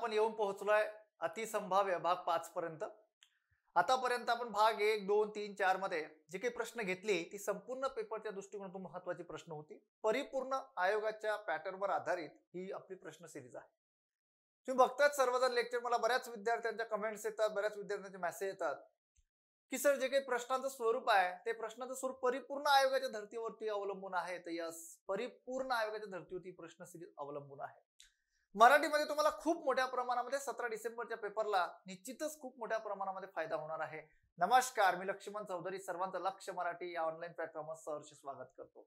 आपण येऊन पोहोचलोय अतिसंभाव्य भाग 5 पर्यंत. आतापर्यंत आपण भाग 1, 2, 3, 4 मध्ये जे काही प्रश्न घेतले ती संपूर्ण पेपरच्या दृष्टिकोनातून महत्त्वाची प्रश्न होती. परिपूर्ण आयोगाच्या पॅटर्नवर आधारित ही आपली प्रश्न सिरीज आहे. तुम्ही बघतात सर्वजण लेक्चर, मला बऱ्याच विद्यार्थ्यांच्या कमेंट्स येतात, बऱ्याच विद्यार्थ्यांचे मेसेज येतात की सर जे काही प्रश्नांचं स्वरूप आहे ते प्रश्नाचं स्वरूप परिपूर्ण आयोगाच्या धर्तीवरती अवलंबून आहे. तर यस, परिपूर्ण आयोगाच्या धर्तीवरती प्रश्न सिरीज अवलंबून आहे. मराठीमध्ये तुम्हाला खूप मोठ्या प्रमाणामध्ये 17 डिसेंबरच्या पेपरला निश्चितच खूप मोठ्या प्रमाणामध्ये फायदा होणार आहे. नमस्कार, मी लक्ष्मण चौधरी, सर्वांचं लक्ष मराठी या ऑनलाईन प्लॅटफॉर्मवर सहर्ष स्वागत करतो.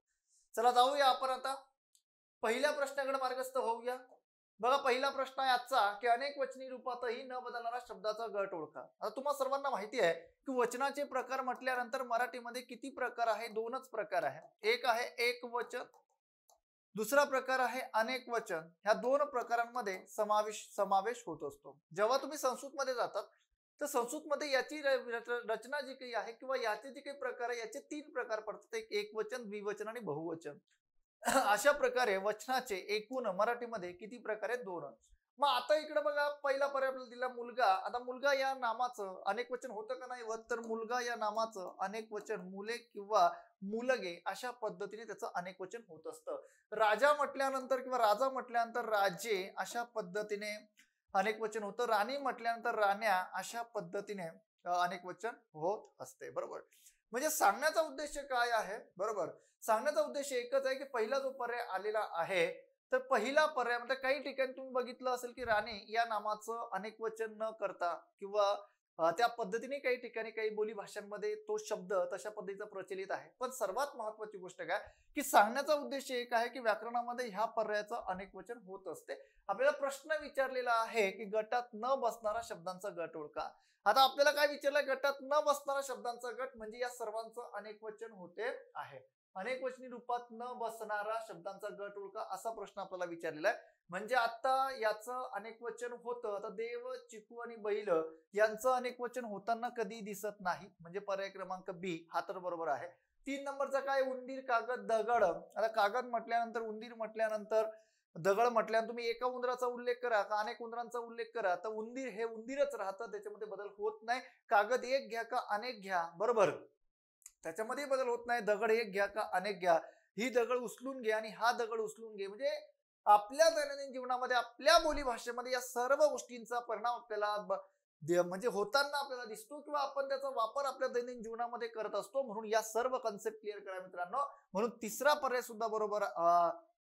चला जाऊया आपण आता पहिल्या प्रश्नाकडे मार्गस्थ होऊया. बघा, पहिला प्रश्न आहे आजचा की अनेक वचनी रूपातही न बदलणारा शब्दाचा गट ओळखा. आता तुम्हाला सर्वांना माहिती आहे की वचनाचे प्रकार म्हटल्यानंतर मराठीमध्ये किती प्रकार आहे? दोनच प्रकार आहे. एक आहे एक वचन, दुसरा प्रकार आहे अनेक वचन. ह्या दोन प्रकारांमध्ये समावेश होत असतो. जेव्हा तुम्ही संस्कृतमध्ये जातात तर संस्कृतमध्ये याची रचना जी काही आहे किंवा याचे जे काही प्रकार आहे याचे 3 प्रकार पडतात. एक वचन, द्विवचन आणि बहुवचन. अशा प्रकारे वचनाचे एकूण मराठीमध्ये किती प्रकार आहेत? 2. मग आता इकडे बघा, पहिला पर्याय आपल्याला दिला मुलगा. आता मुलगा या नामाचं अनेक वचन होतं का नाही होत? तर मुलगा या नामाचं अनेक वचन मुले किंवा मुलगे अशा पद्धतीने त्याचं अनेक वचन होत असतं. राजा म्हटल्यानंतर किंवा राजा म्हटल्यानंतर राजे अशा पद्धतीने अनेक वचन होतं. राणी म्हटल्यानंतर राण्या अशा पद्धतीने अनेक वचन होत असते. बरोबर. म्हणजे सांगण्याचा उद्देश काय आहे? बरोबर, सांगण्याचा उद्देश एकच आहे की पहिला जो पर्याय आलेला आहे तर पहिला पर्याय म्हणजे काही ठिकाणी तुम्ही बघितलं असेल की राणी या नामाचं अनेक वचन न करता किंवा त्या पद्धतीने काही ठिकाणी काही बोली भाषांमध्ये तो शब्द तशा पद्धतीचा प्रचलित आहे. पण सर्वात महत्वाची गोष्ट काय की सांगण्याचा उद्देश एक आहे की व्याकरणामध्ये ह्या पर्यायाचं अनेक वचन होत असते. आपल्याला प्रश्न विचारलेला आहे की गटात न बसणारा शब्दांचा गट ओळखा. आता आपल्याला काय विचारलंय? गटात न बसणारा शब्दांचा गट म्हणजे या सर्वांचं अनेक वचन होते आहे. अनेक वचनी रूपात न बसणारा शब्दांचा गट ओळखा असा प्रश्न आपल्याला विचारलेला आहे. म्हणजे आता याचं अनेक वचन होतं. आता देव, चिकू आणि बैल यांचं अनेक वचन होताना कधी दिसत नाही. म्हणजे पर्याय क्रमांक बी हा तर बरोबर आहे. 3 नंबरचा काय? उंदीर, कागद, दगड. आता कागद म्हटल्यानंतर, उंदीर म्हटल्यानंतर, दगड म्हटल्यानंतर तुम्ही एका उंदराचा उल्लेख करा का अनेक उंदरांचा उल्लेख करा तर उंदीर हे उंदीरच राहतं, त्याच्यामध्ये बदल होत नाही. कागद एक घ्या का अनेक घ्या, बरोबर, त्याच्यामध्ये बदल होत नाही. दगड एक घ्या का अनेक घ्या, ही दगड उचलून घे आणि हा दगड उचलून घे. म्हणजे आपल्या दैनंदिन जीवनामध्ये आपल्या बोली भाषेमध्ये या सर्व गोष्टींचा परिणाम आपल्याला म्हणजे होताना आपल्याला दिसतो किंवा आपण त्याचा वापर आपल्या दैनंदिन जीवनामध्ये करत असतो. म्हणून या सर्व कन्सेप्ट क्लिअर करा मित्रांनो. म्हणून तिसरा पर्याय सुद्धा बरोबर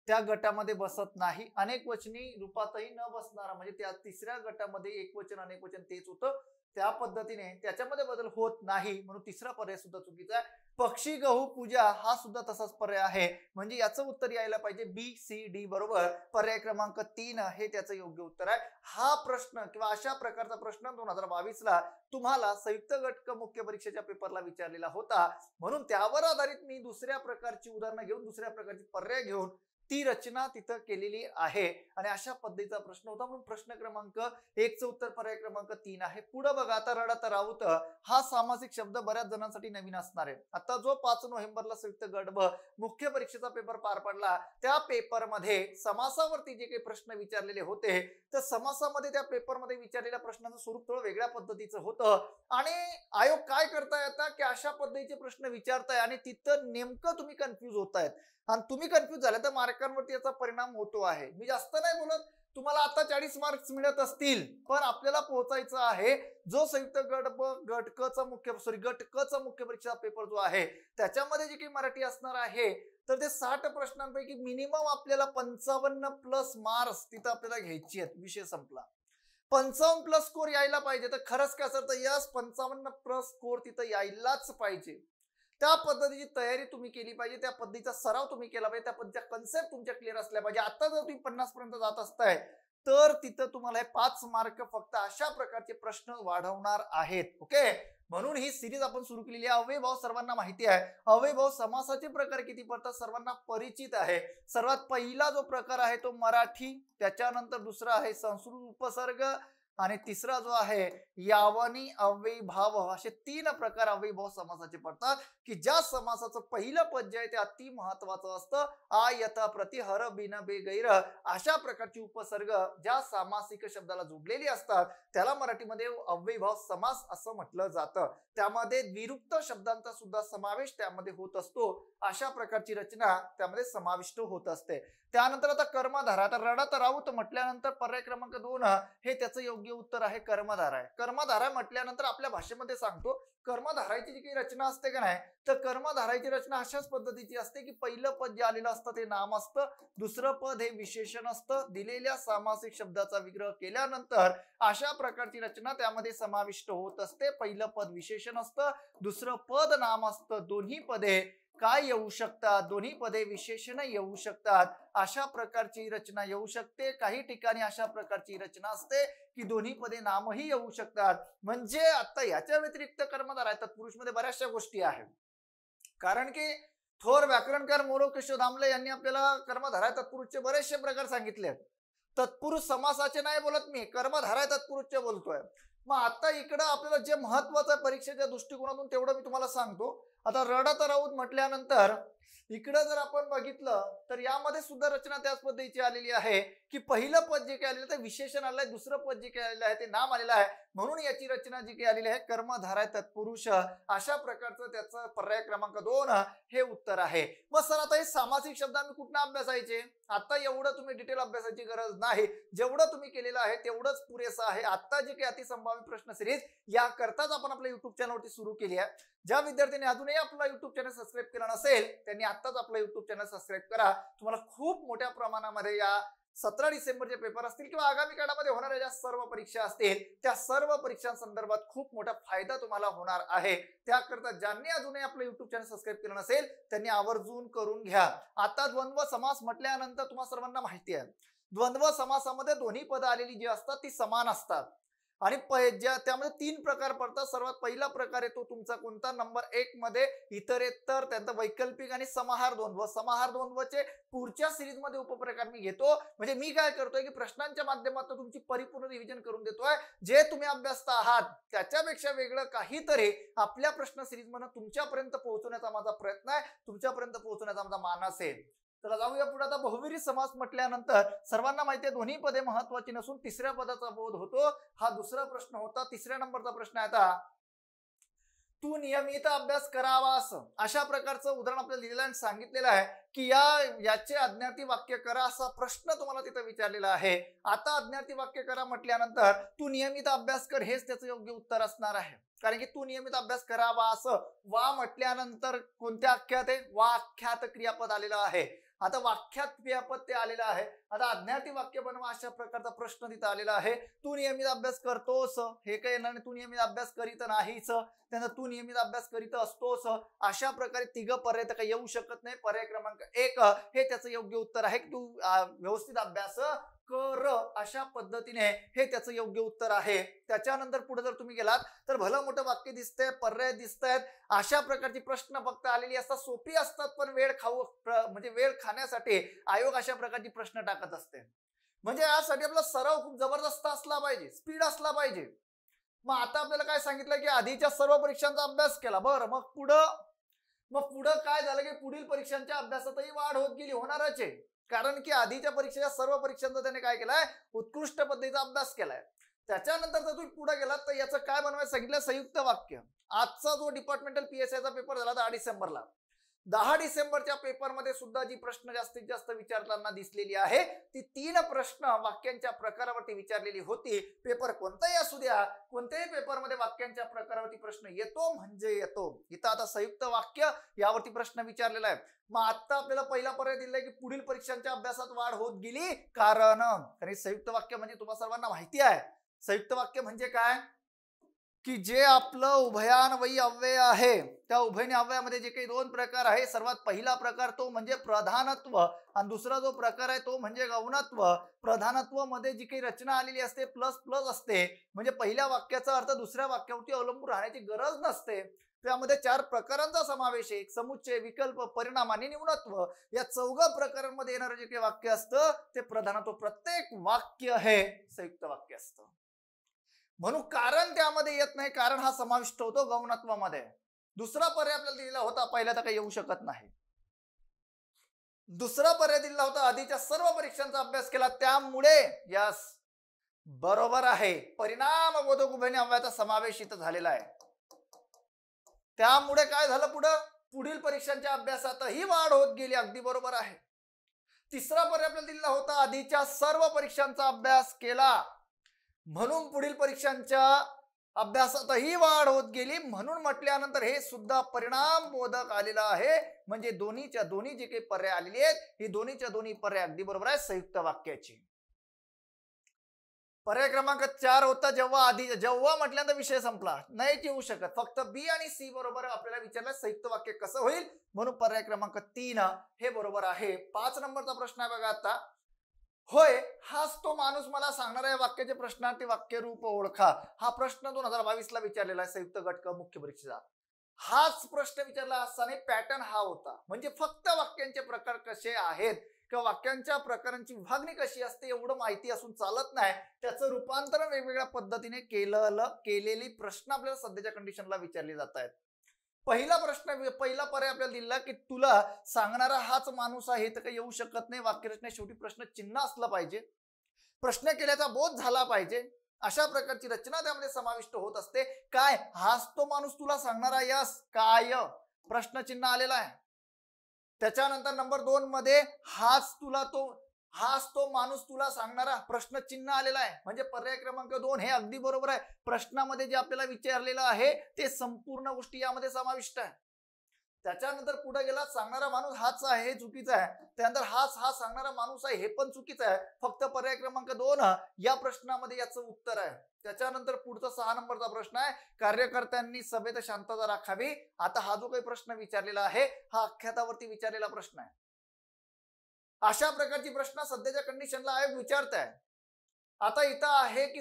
त्या गटामध्ये बसत नाही. अनेक वचनी रूपातही न बसणारा म्हणजे त्या तिसऱ्या गटामध्ये एक वचन अनेक वचन तेच होतं, त्या पद्धतीने त्याच्यामध्ये बदल होत नाही. म्हणून तिसरा पर्याय सुद्धा चुकीचा आहे. पक्षी, गहू, पूजा हा सुद्धा तसाच पर्याय आहे. म्हणजे याचं उत्तर यायला पाहिजे बी, सी, डी. बरोबर, पर्याय क्रमांक 3 हे त्याचं योग्य उत्तर आहे. हा प्रश्न किंवा अशा प्रकारचा प्रश्न 2022 ला तुम्हाला संयुक्त गट मुख्य परीक्षेच्या पेपरला विचारलेला होता. म्हणून त्यावर आधारित मी दुसऱ्या प्रकारची उदाहरणं घेऊन, दुसऱ्या प्रकारची पर्याय घेऊन ती रचना तिथं केलेली आहे आणि अशा पद्धतीचा प्रश्न होता. म्हणून प्रश्न क्रमांक 1 चं उत्तर पर्याय क्रमांक 3 आहे. पुढे बघा, आता रडत राऊत हा सामासिक शब्द बऱ्याच जणांसाठी नवीन असणार आहे. आता जो 5 नोव्हेंबरला संयुक्त गट ब मुख्य परीक्षेचा पेपर पार पडला त्या पेपरमध्ये समासावरती जे काही प्रश्न विचारलेले होते तर समासामध्ये त्या पेपरमध्ये विचारलेल्या प्रश्नाचं स्वरूप थोडं वेगळ्या पद्धतीचं होतं आणि आयोग काय करताय आता की अशा पद्धतीचे प्रश्न विचारताय आणि तिथं नेमकं तुम्ही कन्फ्यूज होतायत आणि तुम्ही कन्फ्यूज झाले तर मार्कांवरती याचा परिणाम होतो आहे. मी जास्त नाही बोलत, तुम्हाला आता 40 मार्क्स मिळत असतील पण आपल्याला पोहोचायचं आहे जो संयुक्त गट क चा मुख्य परीक्षा पेपर जो आहे त्याच्यामध्ये जे काही मराठी असणार आहे तर ते 60 प्रश्नांपैकी मिनिमम आपल्याला 55+ मार्क्स तिथं आपल्याला घ्यायची आहेत. विषय संपला. 55+ स्कोर यायला पाहिजे. तर खरंच काय सर? तर यस, 55+ स्कोर तिथं यायलाच पाहिजे. त्या पद्धतीची तयारी तुम्ही केली पाहिजे, त्या पद्धतीचा सराव तुम्ही केला पाहिजे, त्या पद्धतीच्या कन्सेप्ट तुमच्या क्लिअर असल्या पाहिजे. आता जर तुम्ही 50 पर्यंत जात असताय तर तिथं तुम्हाला हे 5 मार्क फक्त अशा प्रकारचे प्रश्न वाढवणार आहेत. ओके, म्हणून ही सिरीज आपण सुरू केलेली आहे. अव्ययभाव सर्वांना माहिती आहे. अव्ययभाव समासाचे प्रकार किती पडतात सर्वांना परिचित आहे. सर्वात पहिला जो प्रकार आहे तो मराठी, त्याच्यानंतर दुसरा आहे संस्कृत उपसर्ग, आणि तिसरा जो आहे यावनी अव्ययीभाव, असे 3 प्रकार अव्ययीभाव समासाचे पडतात की ज्या समासाचं पहिलं पद जे आहे ते अति महत्वाचं असतं. आ यथा प्रति हर बिन बे गैर अशा प्रकारची उपसर्ग ज्या सामासिक शब्दाला जोडलेली असतात त्याला मराठीमध्ये अव्ययीभाव समास असं म्हटलं जातं. त्यामध्ये द्विरुक्त शब्दांचा सुद्धा समावेश त्यामध्ये होत असतो. अशा प्रकारची रचना त्यामध्ये समाविष्ट होत असते. त्यानंतर आता कर्मधारा, आता रडत राऊत म्हटल्यानंतर पर्याय क्रमांक 2 हे त्याचं योग्य उत्तर आहे कर्मधारा आहे. कर्मधारा म्हटल्यानंतर आपल्या भाषेमध्ये सांगतो कर्मधाराची जी काही रचना असते का नाही, तर कर्मधाराची रचना अशाच पद्धतीची असते की पहिलं पद जे आलेलं असतं ते नाम असतं, दुसरं पद हे विशेषण असतं, दिलेल्या सामासिक शब्दाचा विग्रह केल्यानंतर अशा प्रकारची रचना त्यामध्ये समाविष्ट होत असते. पहिलं पद विशेषण असतं, दुसरं पद नाम असतं. दोन्ही पदे काय येऊ शकतात, दोन्ही पदे विशेषण येऊ शकतात. अशा प्रकारची रचना येऊ शकते. काही ठिकाणी अशा प्रकारची रचना असते की दोन्ही पदे नामही येऊ शकतात. म्हणजे आता याच्या व्यतिरिक्त कर्मधारा आहे तत्पुरुष मध्ये बऱ्याचशा गोष्टी आहेत. कारण की थोर व्याकरणकार मोरो केशव दामले यांनी आपल्याला कर्मधारा तत्पुरुषचे बरेचसे प्रकार सांगितले. तत्पुरुष समासाचे नाही बोलत मी, कर्मधारा तत्पुरुषचे बोलतोय. मग आता इकडं आपल्याला जे महत्वाचं परीक्षेच्या दृष्टिकोनातून तेवढं मी तुम्हाला सांगतो. आता रडत राऊत म्हटल्यानंतर इकडं जर आपण बघितलं तर यामध्ये सुद्धा रचना त्याच पद्धतीची आलेली आहे की पहिलं पद जे काय आलेलं ते विशेषण आलेलं आहे, दुसरं पद जे काय आलेलं आहे ते नाम आलेलं आहे. म्हणून याची रचना जी काही आलेली आहे कर्मधारा तत्पुरुष अशा प्रकारचं त्याचं पर्याय क्रमांक 2 हे उत्तर आहे. मग सर आता हे सामासिक शब्द आम्ही कुठनं अभ्यासायचे? आता एवढं तुम्ही डिटेल अभ्यासाची गरज नाही, जेवढं तुम्ही केलेलं आहे तेवढंच पुरेसं आहे. आता जी काही अतिसंभाव्य प्रश्न सिरीज याकरताच आपण आपल्या युट्यूब चॅनलवरती सुरू केली आहे. ज्या विद्यार्थ्यांनी अजूनही आपला युट्यूब चॅनल सबस्क्राईब केला नसेल त्यांनी आताच आपला युट्यूब चॅनल सबस्क्राईब करा. तुम्हाला खूप मोठ्या प्रमाणामध्ये या 17 डिसेंबरचे पेपर असतील किंवा आगामी काळामध्ये होणाऱ्या ज्या सर्व परीक्षा असतील त्या सर्व परीक्षांसंदर्भात खूप मोठा फायदा तुम्हाला होणार आहे. त्याकरता ज्यांनी अजूनही आपलं युट्यूब चॅनल सबस्क्राईब केलं नसेल त्यांनी आवर्जून करून घ्या. आता द्वंद्व समास म्हटल्यानंतर तुम्हाला सर्वांना माहिती आहे द्वंद्व समासामध्ये दोन्ही पद आलेली जी असतात ती समान असतात आणि त्यामध्ये 3 प्रकार पडतात. सर्वात पहिला प्रकार येतो तुमचा कोणता नंबर 1 मध्ये इतरेतर, त्यानंतर वैकल्पिक आणि समाहार द्वंद्व. समाहार द्वंद्वचे पुढच्या सिरीज मध्ये उपप्रकार मी घेतो. म्हणजे मी काय करतोय की प्रश्नांच्या माध्यमातून तुमची परिपूर्ण रिव्हिजन करून देतोय. जे तुम्ही अभ्यासता आहात त्याच्यापेक्षा वेगळं काहीतरी आपल्या प्रश्न सिरीज मधून तुमच्यापर्यंत पोहोचवण्याचा माझा प्रयत्न आहे, तुमच्यापर्यंत पोहोचवण्याचा माझा मानस आहे. चला जाऊया पुढे. आता बहुविरी समास म्हटल्यानंतर सर्वांना माहिती आहे दोन्ही पदे महत्वाची नसून तिसऱ्या पदाचा बोध होतो. हा दुसरा प्रश्न होता. तिसऱ्या नंबरचा प्रश्न आहे आता तू नियमित अभ्यास करावास, अशा प्रकारचं उदाहरण आपल्याला लिहिलेलं आणि सांगितलेलं आहे की याचे अज्ञार्थी वाक्य करा असा प्रश्न तुम्हाला तिथं विचारलेला आहे. आता अज्ञार्थी वाक्य करा म्हटल्यानंतर तू नियमित अभ्यास कर हेच त्याचं योग्य उत्तर असणार आहे. कारण की तू नियमित अभ्यास करावा असं वा म्हटल्यानंतर कोणत्या आख्यात आहे? वाख्यात क्रियापद आलेलं आहे. आता वाक्यात क्रियापद ते आलेलं आहे. आता अज्ञार्थी वाक्य बनवा अशा प्रकारचा प्रश्न तिथं आलेला आहे. तू नियमित अभ्यास करतोस हे काही येणार नाही. तू नियमित अभ्यास करीत नाहीच, त्यानंतर तू नियमित अभ्यास करीत असतोस अशा प्रकारे 3 पर्याय तर काही येऊ शकत नाही. पर्याय क्रमांक 1 हे त्याचं योग्य उत्तर आहे की तू व्यवस्थित अभ्यास कर अशा पद्धतीने हे त्याचं योग्य उत्तर आहे. त्याच्यानंतर पुढे जर तुम्ही गेलात तर भलं मोठं वाक्य दिसतंय, पर्याय दिसतायत, अशा प्रकारची प्रश्न फक्त आलेली असतात. सोपी असतात पण म्हणजे वेळ खाण्यासाठी आयोग अशा प्रकारची प्रश्न टाकत असते. म्हणजे यासाठी आपला सराव खूप जबरदस्त असला पाहिजे, स्पीड असला पाहिजे. मग आता आपल्याला काय सांगितलं की आधीच्या सर्व परीक्षांचा अभ्यास केला, बरं मग पुढं काय झालं की पुढील परीक्षांच्या अभ्यासातही वाढ होत गेली, होणारच आहे. कारण की आधीच्या परीक्षेच्या सर्व परीक्षांचा त्याने काय केलाय उत्कृष्ट पद्धतीचा अभ्यास केलाय. त्याच्यानंतर जर तुम्ही पुढे गेलात तर याचं काय बनवायचं सांगितलं संयुक्त वाक्य. आजचा जो डिपार्टमेंटल PSIचा पेपर झाला 10 डिसेंबरला, 10 डिसेंबरच्या पेपरमध्ये सुद्धा जी प्रश्न जास्तीत जास्त विचारताना दिसलेली आहे ती 3 प्रश्न वाक्यांच्या प्रकारावरती विचारलेली होती. पेपर कोणताही असू द्या, कोणत्याही पेपरमध्ये वाक्यांच्या प्रकारावरती प्रश्न येतो म्हणजे येतो. इथं आता संयुक्त वाक्य यावरती प्रश्न विचारलेला आहे. मग आता आपल्याला पहिला पर्याय दिलाय की पुढील परीक्षांच्या अभ्यासात वाढ होत गेली कारण संयुक्त वाक्य म्हणजे तुम्हाला सर्वांना माहिती आहे संयुक्त वाक्य म्हणजे काय की जे आपलं उभयान्वयी अव्यय आहे त्या उभयनी अव्ययामध्ये जे काही 2 प्रकार आहे, सर्वात पहिला प्रकार तो म्हणजे प्रधानत्व आणि दुसरा जो प्रकार आहे तो म्हणजे गौणत्व. प्रधानत्व मध्ये जी काही रचना आलेली असते प्लस प्लस असते, म्हणजे पहिल्या वाक्याचा अर्थ दुसऱ्या वाक्यावरती अवलंबून राहण्याची गरज नसते. त्यामध्ये 4 प्रकारांचा समावेश आहे, समुच्चय, विकल्प, परिणाम आणि न्यूनत्व. या 4 प्रकारांमध्ये येणारं जे काही वाक्य असतं ते प्रधानत्व. प्रत्येक वाक्य हे संयुक्त वाक्य असतं. म्हणून कारण त्यामध्ये येत नाही, कारण हा समाविष्ट होतो गौणत्वामध्ये. दुसरा पर्याय आपल्याला दिलेला होता, पहिला तर काही येऊ शकत नाही. दुसरा पर्याय दिलेला होता, आधीच्या सर्व परीक्षांचा अभ्यास केला त्यामुळे. यस, बरोबर आहे. परिणाम बोधक उभयनी अव्ययाचा समावेश इथं झालेला आहे. त्यामुळे काय झालं, पुढील परीक्षांच्या अभ्यासातही वाढ होत गेली. अगदी बरोबर आहे. तिसरा पर्याय आपल्याला दिलेला होता, आधीच्या सर्व परीक्षांचा अभ्यास केला म्हणून पुढील परीक्षांच्या अभ्यासातही वाढ होत गेली, म्हणून म्हटल्यानंतर हे सुद्धा परिणाम बोधक आलेला आहे. म्हणजे दोन्हीच्या दोन्ही जे काही पर्याय आलेले आहेत, ही दोन्हीच्या दोन्ही पर्याय अगदी बरोबर आहे संयुक्त वाक्याची. पर्याय क्रमांक 4 होता, जेव्हा म्हटल्यानंतर विषय संपला, नाही येऊ शकत. फक्त बी आणि सी बरोबर आपल्याला विचारलं संयुक्त वाक्य कसं होईल, म्हणून पर्याय क्रमांक 3 हे बरोबर आहे. 5 नंबरचा प्रश्न आहे बघा आता. होय, हाच तो माणूस मला सांगणार आहे वाक्याचे प्रश्नार्थी वाक्य रूप ओळखा. हा प्रश्न 2022 ला विचारलेला आहे संयुक्त घटक मुख्य परीक्षेचा. हाच प्रश्न विचारला असताना पॅटर्न हा होता. म्हणजे फक्त वाक्यांचे प्रकार कसे आहेत किंवा वाक्यांच्या प्रकारांची विभागणी कशी असते एवढं माहिती असून चालत नाही. त्याचं रूपांतरण वेगवेगळ्या पद्धतीने केलेली प्रश्न आपल्याला सध्याच्या कंडिशनला विचारले जात आहेत. पहिला पर्याय आपल्याला दिला की तुला सांगणारा हाच माणूस आहे, तर काही येऊ शकत नाही. वाक्यरचने शेवटी प्रश्न चिन्ह असलं पाहिजे, प्रश्न केल्याचा बोध झाला पाहिजे, अशा प्रकारची रचना त्यामध्ये समाविष्ट होत असते. काय, हाच तो माणूस तुला सांगणारा, यस, काय प्रश्नचिन्ह आलेला आहे. त्याच्यानंतर नंबर 2 मध्ये हाच तो माणूस तुला सांगणारा प्रश्नचिन्ह आलेला आहे. म्हणजे पर्याय क्रमांक 2 हे अगदी बरोबर आहे. प्रश्नामध्ये जे आपल्याला विचारलेलं आहे ते संपूर्ण गोष्टी यामध्ये समाविष्ट आहे. त्याच्यानंतर पुढे गेला, सांगणारा माणूस हाच आहे, हे चुकीचं आहे. त्यानंतर हा सांगणारा माणूस आहे, हे पण चुकीचं आहे. फक्त पर्याय क्रमांक 2 या प्रश्नामध्ये याचं उत्तर आहे. त्याच्यानंतर पुढचा 6 नंबरचा प्रश्न आहे, कार्यकर्त्यांनी सभेत शांतता राखावी. आता हा जो काही प्रश्न विचारलेला आहे हा आख्यातावरती विचारलेला प्रश्न आहे. अशा प्रकारची प्रश्न सध्याच्या कंडिशनला आयोग विचारत आहे. आता इथं आहे की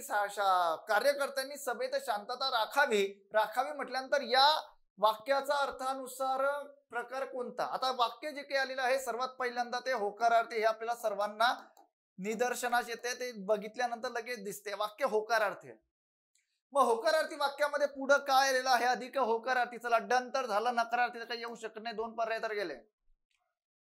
कार्यकर्त्यांनी सभेत शांतता राखावी म्हटल्यानंतर या वाक्याचा अर्थानुसार प्रकार कोणता. आता वाक्य जे काही आलेलं आहे सर्वात पहिल्यांदा ते होकारार्थी, हे आपल्याला सर्वांना निदर्शनास येते. ते बघितल्यानंतर लगेच दिसते वाक्य होकारार्थी. मग होकारार्थी वाक्यामध्ये पुढे काय आलेलं आहे, अधिक होकारार्थी. चला, डन तर झालं, नकारार्थी तर काही येऊ शकत नाही, 2 पर्याय तर गेले.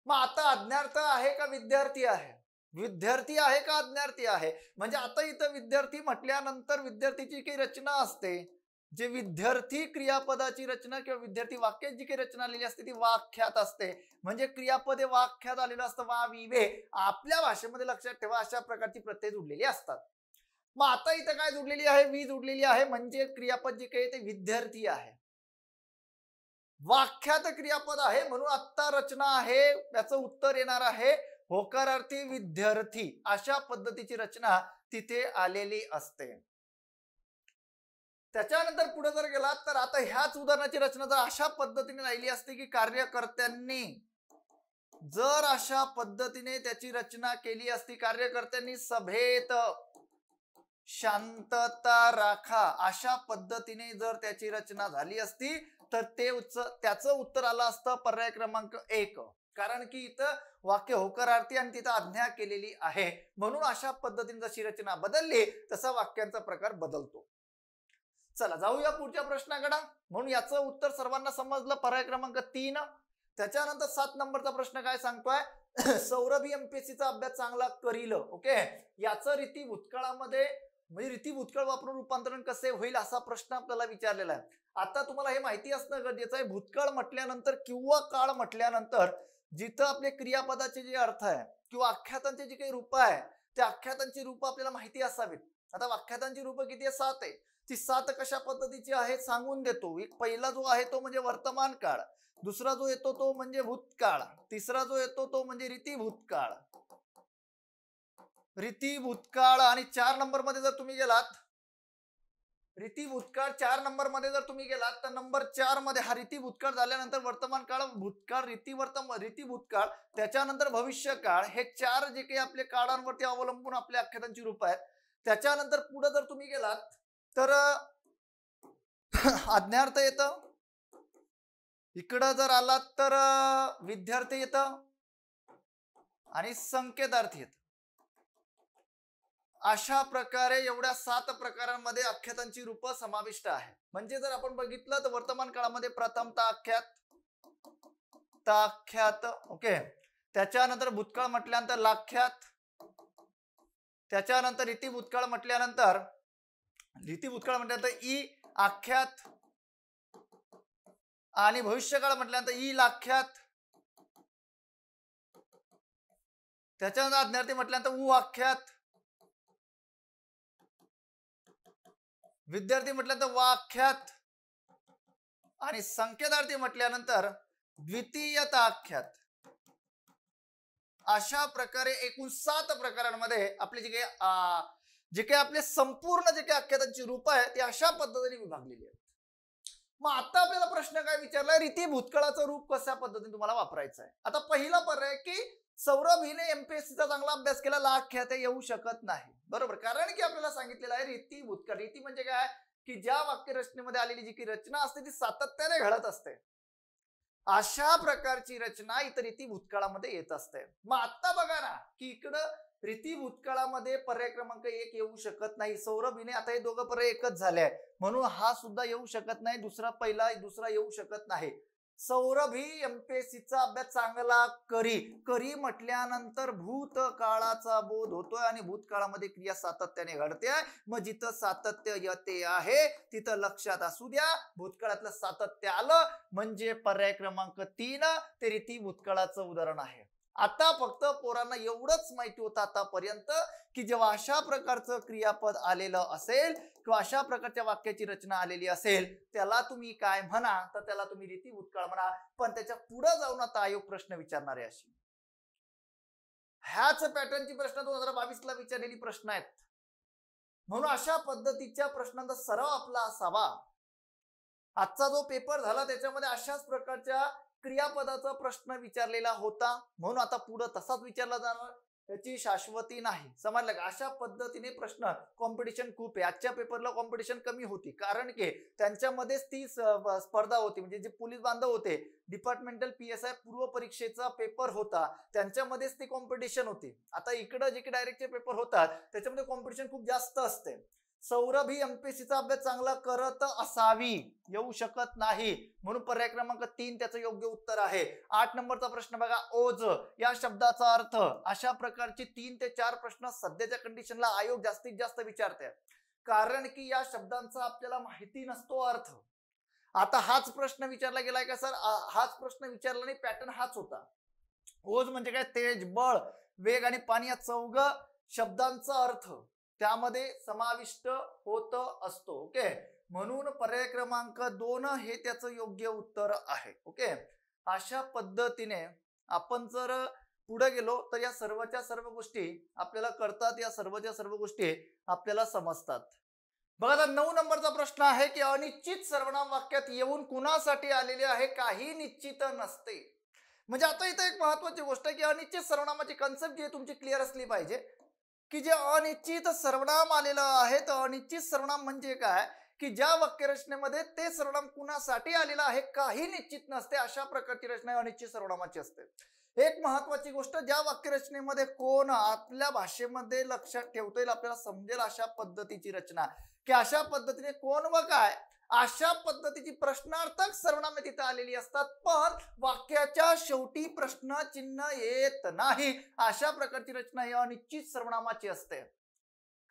मग आता आज्ञार्थ आहे का विद्यार्थी आहे, विद्यार्थी आहे का आज्ञार्थी आहे. म्हणजे आता इथं विद्यार्थी म्हटल्यानंतर विद्यार्थीची काही रचना असते, जे विद्यार्थी क्रियापदाची रचना किंवा विद्यार्थी वाक्याची जी काही रचना आलेली असते ती वाक्यात असते. म्हणजे क्रियापदे वाक्यात आलेलं असतं. वा, वि, वे आपल्या भाषेमध्ये लक्षात ठेवा, अशा प्रकारची प्रत्यय जुडलेली असतात. मग आता इथं काय जुडलेली आहे, वी जुडलेली आहे. म्हणजे क्रियापद जे काही ते विद्यार्थी आहे, वाक्यात क्रियापद आहे, म्हणून आता रचना आहे, त्याचं उत्तर येणार आहे होकारार्थी विद्यार्थी. अशा पद्धतीची रचना तिथे आलेली असते. त्याच्यानंतर पुढे जर गेला तर आता ह्याच उदाहरणाची रचना जर अशा पद्धतीने राहिली असते की कार्यकर्त्यांनी जर अशा पद्धतीने त्याची रचना केली असती, कार्यकर्त्यांनी सभेत शांतता राखा अशा पद्धतीने जर त्याची रचना झाली असती तर त्याचं उत्तर आलं असतं पर्याय क्रमांक 1. कारण की इथं वाक्य होकारार्थी आणि तिथं आज्ञा केलेली आहे, म्हणून अशा पद्धतीने जशी रचना बदलली तसा वाक्यांचा प्रकार बदलतो. चला जाऊया पुढच्या प्रश्नाकडे. म्हणून याचं उत्तर सर्वांना समजलं, पर्याय क्रमांक 3. त्याच्यानंतर 7 नंबरचा प्रश्न काय सांगतोय, सौरभी एमपीएससीचा अभ्यास चांगला करील. ओके, याचं रीती भूतकाळामध्ये म्हणजे रीती भूतकाळ वापरून रूपांतरण कसे होईल असा प्रश्न आपल्याला विचारलेला आहे. आता तुम्हाला हे माहिती असणं गरजेचं आहे, भूतकाळ म्हटल्यानंतर किंवा काळ म्हटल्यानंतर जिथं आपले क्रियापदाचे जे अर्थ आहे किंवा आख्यातांचे जे काही रूप आहे त्या आख्यातांची रूप आपल्याला माहिती असावीत. आता आख्यातांची रूप किती आहे, 7 आहे. ती 7 कशा पद्धतीची आहेत सांगून देतो. एक पहिला जो आहे तो म्हणजे वर्तमान काळ, दुसरा जो येतो तो म्हणजे भूतकाळ, तिसरा जो येतो तो म्हणजे रीती भूतकाळ आणि 4 नंबर मध्ये जर तुम्ही गेलात, रीती भूतकाळ 4 नंबर मध्ये जर तुम्ही गेलात तर नंबर 4 मध्ये हा रीती भूतकाळ झाल्यानंतर वर्तमान काळ, भूतकाळ, रीती भूतकाळ, त्याच्यानंतर भविष्य काळ, हे 4 जे काही आपले काळांवरती अवलंबून आपल्या आख्यातांची रूप आहेत. त्याच्यानंतर पुढे जर तुम्ही गेलात तर आज्ञार्थ येतं, इकडं जर आलात तर विद्यार्थी येतं आणि संकेतार्थ येतं. अशा प्रकारे एवढ्या 7 प्रकारांमध्ये आख्यातांची रूप समाविष्ट आहे. म्हणजे जर आपण बघितलं तर वर्तमान काळामध्ये प्रथमतः आख्यात, ताख्यात, ओके. त्याच्यानंतर भूतकाळ म्हटल्यानंतर लाख्यात, त्याच्यानंतर रीतिभूतकाळ म्हटल्यानंतर ई आख्यात आणि भविष्यकाळ म्हटल्यानंतर ई लाख्यात, त्याच्यानंतर आज्ञार्थी म्हटल्यानंतर ऊ आख्यात, विद्यार्थी म्हटल्यानंतर वा आख्यात आणि संकेतार्थी म्हटल्यानंतर द्वितीयता आख्यात. अशा प्रकारे एकूण 7 प्रकारांमध्ये आपले जे काही आपले संपूर्ण जे काही आख्यातांची रूप आहे ती अशा पद्धतीने विभागलेली आहेत. मग आता आपल्याला प्रश्न काय विचारलाय, रीती भूतकाळाचं रूप कशा पद्धतीने तुम्हाला वापरायचं आहे. आता पहिला पर्याय की सौरभ हिने एमपीएससीचा चांगला अभ्यास केला, लाख्यात येऊ शकत नाही. बरोबर, कारण की आपल्याला सांगितलेलं आहे रीती भूतकाळ. रीती म्हणजे काय की ज्या वाक्यरचनेमध्ये आलेली जी काही रचना असते ती सातत्याने घडत असते, अशा प्रकारची रचना इतर रीती भूतकाळामध्ये येत असते. मग आता बघा ना की इकडं रीती भूतकाळामध्ये पर्याय क्रमांक 1 येऊ शकत नाही. सौरभ हिने, आता हे दोघं पर्याय एकच झाले आहे म्हणून हा सुद्धा येऊ शकत नाही. दुसरा येऊ शकत नाही. सौरभ ही एमपीएससीचा अभ्यास चांगला करी म्हटल्यानंतर भूतकाळाचा बोध होतोय आणि भूतकाळामध्ये क्रिया सातत्याने घडते. मग जिथं सातत्य येते आहे तिथं लक्षात असू द्या भूतकाळातलं सातत्य आलं म्हणजे पर्याय क्रमांक 3 ते रीती भूतकाळाचं उदाहरण आहे. आता फक्त पोरांना एवढंच माहिती होतं आतापर्यंत की जेव्हा अशा प्रकारचं क्रियापद आलेलं असेल किंवा अशा प्रकारच्या वाक्याची रचना आलेली असेल त्याला तुम्ही काय म्हणा, तर त्याला तुम्ही रीती भूतकाळ म्हणा. पण त्याच्या पुढे जाऊन आता आयोग प्रश्न विचारणार आहे. अशी ह्याच पॅटर्नची प्रश्न 2022 ला विचारलेली प्रश्न आहेत. म्हणून अशा पद्धतीच्या प्रश्नांचा सराव आपला असावा. आजचा जो पेपर झाला त्याच्यामध्ये अशाच प्रकारच्या क्रियापदाचा प्रश्न विचारलेला होता म्हणून आता पुढे तसाच विचारला जाणार, त्याची शाश्वती नाही. समजलं का? अशा पद्धतीने प्रश्न कॉम्पिटिशन खूप आहे. आजच्या पेपरला कॉम्पिटिशन कमी होती कारण की त्यांच्यामध्येच ती स्पर्धा होती. म्हणजे जे पोलीस बांधव होते, डिपार्टमेंटल PSI पूर्व परीक्षेचा पेपर होता, त्यांच्यामध्येच ती कॉम्पिटिशन होती. आता इकडे जे की डायरेक्टचे पेपर होतात त्याच्यामध्ये कॉम्पिटिशन खूप जास्त असते. सौरभ ही एमपीएससीचा अभ्यास चांगला करत असावी, येऊ शकत नाही म्हणून पर्याय क्रमांक 3 त्याचं योग्य उत्तर आहे. 8 नंबरचा प्रश्न बघा, ओझ या शब्दाचा अर्थ. अशा प्रकारची 3 ते 4 प्रश्न सध्याच्या कंडिशनला आयोग जास्तीत जास्त विचारते कारण की या शब्दांचा आपल्याला माहिती नसतो अर्थ. आता हाच प्रश्न विचारला गेलाय का सर? हाच प्रश्न विचारला नाही, पॅटर्न हाच होता. ओझ म्हणजे काय? तेज, बळ, वेग आणि पाणी या 4 शब्दांचा अर्थ त्यामध्ये समाविष्ट होत असतो. ओके, म्हणून पर्याय क्रमांक 2 हे त्याचं योग्य उत्तर आहे. ओके, अशा पद्धतीने आपण जर पुढे गेलो तर या सर्वच्या सर्व गोष्टी आपल्याला कळतात, या सर्वच्या सर्व गोष्टी आपल्याला समजतात. बघा 9 नंबरचा प्रश्न आहे की अनिश्चित सर्वनाम वाक्यात येऊन कुणासाठी आलेले आहे? काही निश्चित नसते. म्हणजे आता इथे एक महत्वाची गोष्ट आहे की अनिश्चित सर्वनामाची कन्सेप्ट जी तुमची क्लिअर असली पाहिजे की जे अनिश्चित सर्वनाम आलेलं आहे तर अनिश्चित सर्वनाम म्हणजे काय की ज्या वाक्यरचनेमध्ये ते सर्वनाम कुणासाठी आलेलं आहे काही निश्चित नसते, अशा प्रकारची रचना अनिश्चित सर्वनामाची असते. एक महत्वाची गोष्ट, ज्या वाक्यरचनेमध्ये कोण आपल्या भाषेमध्ये लक्षात ठेवता येईल, आपल्याला समजेल अशा पद्धतीची रचना, की अशा पद्धतीने कोण व काय अशा पद्धतीची प्रश्नार्थक सर्वनामे तिथे आलेली असतात पण वाक्याच्या शेवटी प्रश्न चिन्ह येत नाही. अशा प्रकारची रचना ही अनिश्चित सर्वनामाची असते.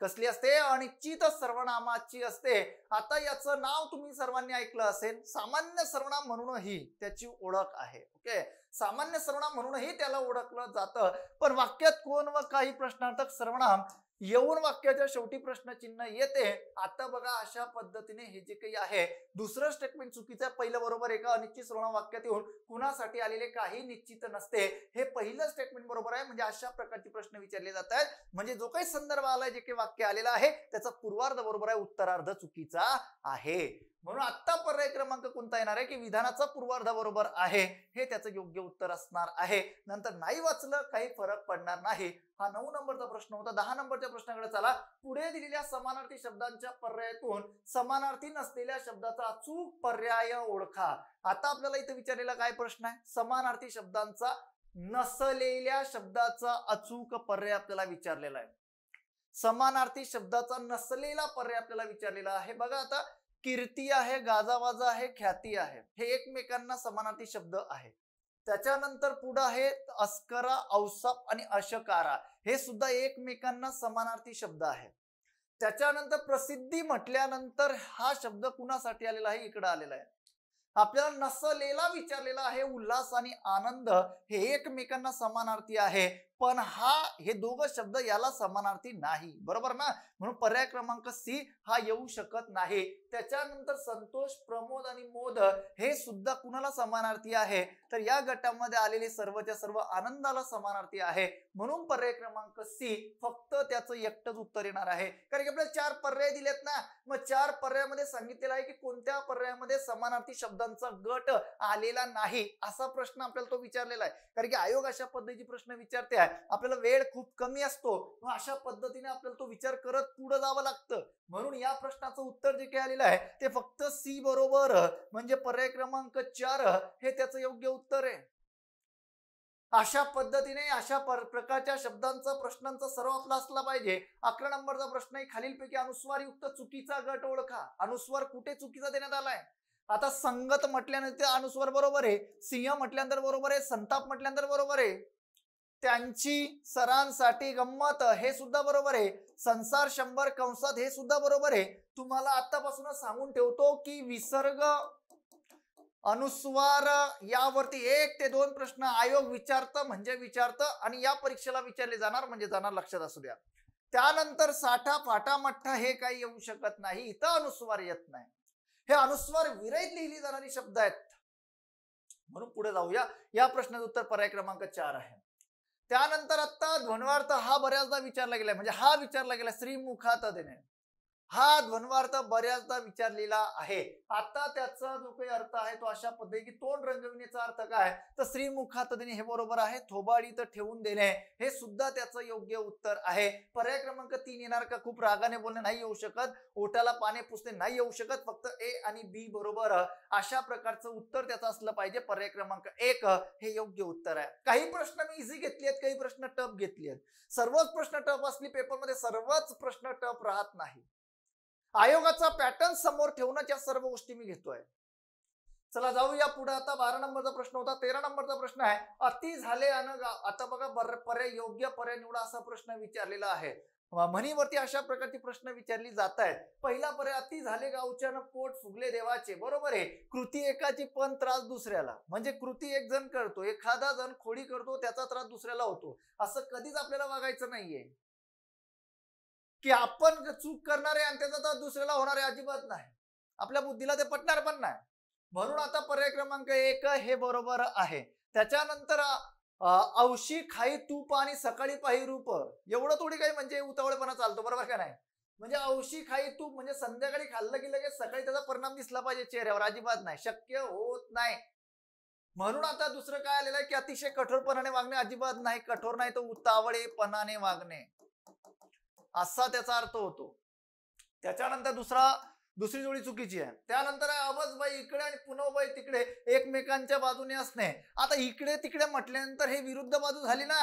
कसली असते? अनिश्चित सर्वनामाची असते. आता याचं नाव तुम्ही सर्वांनी ऐकलं असेल, सामान्य सर्वनाम म्हणूनही त्याची ओळख आहे. ओके, सामान्य सर्वनाम म्हणूनही त्याला ओळखलं जातं. पण वाक्यात कोण व काही प्रश्नार्थक सर्वनाम येऊन वाक्याच्या शेवटी प्रश्नचिन्ह येते. आता बघा अशा पद्धतीने हे जे काही आहे दुसरं स्टेटमेंट चुकीचं आहे. पहिलं बरोबर आहे का? अनिश्चित सर्वनाम वाक्यात येऊन कुणासाठी आलेले काही निश्चित नसते, हे पहिलं स्टेटमेंट बरोबर आहे. म्हणजे अशा प्रकारचे प्रश्न विचारले जात आहेत. म्हणजे जो काही संदर्भ आलाय, जे काही वाक्य आलेलं आहे त्याचा पूर्वार्ध बरोबर आहे, उत्तरार्ध चुकीचा आहे. म्हणून आता पर्याय क्रमांक कोणता येणार आहे की विधानाचा पूर्वार्ध बरोबर आहे, हे त्याचं योग्य उत्तर असणार आहे. नंतर नाही वाचलं काही फरक पडणार नाही. हा 9 नंबरचा प्रश्न होता. 10 नंबरच्या प्रश्नाकडे चला. पुढे दिलेल्या समानार्थी शब्दांच्या पर्यायातून समानार्थी नसलेल्या शब्दाचा अचूक पर्याय ओळखा. आता आपल्याला इथे विचारलेला काय प्रश्न आहे? समानार्थी शब्दांचा नसलेल्या शब्दाचा अचूक पर्याय आपल्याला विचारलेला आहे. समानार्थी शब्दाचा नसलेला पर्याय आपल्याला विचारलेला आहे. बघा आता कीर्ती आहे, गाजावाजा आहे, ख्याती आहे, हे एकमेकांना समानार्थी शब्द आहे. त्याच्यानंतर पुढे आहे अस्करा, औसाप आणि अशकारा, हे सुद्धा एकमेकांना समानार्थी शब्द आहेत. त्याच्यानंतर प्रसिद्धी म्हटल्यानंतर हा शब्द कुणासाठी आलेला आहे, इकडे आलेला आहे. आपल्याला नसलेला विचारलेला आहे, उल्हास आणि आनंद हे एकमेकांना समानार्थी आहे, पण हे दोघं शब्द याला समानार्थी नाही, बरोबर ना. म्हणून पर्याय क्रमांक सी हा येऊ शकत नाही. त्याच्यानंतर संतोष, प्रमोद आणि मोद हे सुद्धा कुणाला समानार्थी आहे, तर या गटामध्ये आलेले सर्वच्या सर्व आनंदाला समानार्थी आहे. म्हणून पर्याय क्रमांक सी फक्त त्याचं एकटंच उत्तर येणार आहे. कारण की आपल्याला 4 पर्याय दिलेत ना, मग 4 पर्यायामध्ये सांगितलेलं आहे की कोणत्या पर्यायामध्ये समानार्थी शब्दांचा गट आलेला नाही, असा प्रश्न आपल्याला तो विचारलेला आहे. कारण की आयोग अशा पद्धतीचे प्रश्न विचारते आहे, आपल्याला वेळ खूप कमी असतो, मग अशा पद्धतीने आपल्याला तो विचार करत पुढे जावं लागतं. म्हणून या प्रश्नाचं उत्तर जे काही आलेलं आहे ते फक्त सी बरोबर, म्हणजे पर्याय क्रमांक 4 हे त्याचं योग्य उत्तर आहे. अशा पद्धतीने अशा प्रकारच्या शब्दांचा प्रश्नांचा सराव आपला असला पाहिजे. 11 नंबरचा प्रश्न आहे, खालीलपैकी अनुस्वारयुक्त चुकीचा गट ओळखा. अनुस्वार कुठे चुकीचा देण्यात आलाय? आता संगत म्हटल्यानंतर अनुस्वार बरोबर आहे, सिंह म्हटल्यानंतर बरोबर आहे, संताप म्हटल्यानंतर बरोबर आहे, त्यांची सरांसाठी गंमत हे सुद्धा बरोबर आहे, संसार 100 कंसात हे सुद्धा बरोबर आहे. तुम्हाला आतापासूनच सांगून ठेवतो की विसर्ग, अनुस्वार यावरती 1 ते 2 प्रश्न आयोग विचारतं म्हणजे विचारतं, आणि या परीक्षेला विचारले जाणार म्हणजे जाणार, लक्षात असू द्या. त्यानंतर साठा, फाटा, मठ्ठा हे काही येऊ शकत नाही, इथं अनुस्वार येत नाही. हे अनुस्वार विरहित लिहिली जाणारी शब्द आहेत. म्हणून पुढे जाऊया. या प्रश्नाचं उत्तर पर्याय क्रमांक 4 आहे. त्यानंतर आता द्वंद्वार्थ हा बऱ्याचदा विचारला गेलाय, म्हणजे हा विचारला गेला श्रीमुखात देणे, हा द्वंद्वार्थ बऱ्याचदा विचारलेला आहे. आता त्याचा जो काही अर्थ आहे तो अशा पद्धती, तोंड रंगविण्याचा अर्थ काय, तर श्रीमुखात देणे हे बरोबर आहे. थोबाडीत ठेवून देणे हे सुद्धा त्याचं योग्य उत्तर आहे. पर्याय क्रमांक 3 येणार का? खूप रागाने बोलणे नाही येऊ शकत, ओठाला पाने पुसणे नाही येऊ शकत, फक्त ए आणि बी बरोबर अशा प्रकारचं उत्तर त्याचं असलं पाहिजे. पर्याय क्रमांक 1 हे योग्य उत्तर आहे. काही प्रश्न मी इझी घेतली आहेत, काही प्रश्न टफ घेतली आहेत. सर्वच प्रश्न टफ असली पेपरमध्ये, सर्वच प्रश्न टफ राहत नाही. आयोगाचा पॅटर्न समोर ठेवूनच या सर्व गोष्टी मी घेतोय. चला जाऊया पुढे. आता 12 नंबरचा प्रश्न होता. 13 नंबरचा प्रश्न आहे, अति झाले अन आता बघा पर्याय योग्य पर्याय निवडा असा प्रश्न विचारलेला आहे. म्हणीवरती अशा प्रकारची प्रश्न विचारली जात आहेत. पहिला पर्याय, अति झाले गावच्यानं पोट फुगले देवाचे, बरोबर आहे. कृती एकाची पण त्रास दुसऱ्याला, म्हणजे कृती एक जण करतो, एखादा जण खोडी करतो, त्याचा त्रास दुसऱ्याला होतो, असं कधीच आपल्याला वागायचं नाहीये की आपण चूक करणार आहे आणि त्याचा त्रास दुसऱ्याला होणार आहे, अजिबात नाही. आपल्या बुद्धीला ते पटणार पण नाही. म्हणून आता पर्याय क्रमांक 1 हे बरोबर आहे. त्याच्यानंतर औशी खाई तूप आणि सकाळी पाही रूप, एवढं थोडी काही म्हणजे उतावळेपणा चालतो, बरोबर का नाही. म्हणजे औशी खाई तूप म्हणजे संध्याकाळी खाल्लं की लगेच सकाळी त्याचा परिणाम दिसला पाहिजे चेहऱ्यावर, अजिबात नाही, शक्य होत नाही. म्हणून आता दुसरं काय आलेलं आहे की अतिशय कठोरपणाने वागणे, अजिबात नाही, कठोर नाही, तो उतावळेपणाने वागणे असा त्याचा अर्थ होतो. त्याच्यानंतर दुसरी जोडी चुकीची आहे. त्यानंतर अवजबाई इकडे आणि पुनवबाई तिकडे एकमेकांच्या बाजूने असणे. आता इकडे तिकडे म्हटल्यानंतर हे विरुद्ध बाजू झाली ना,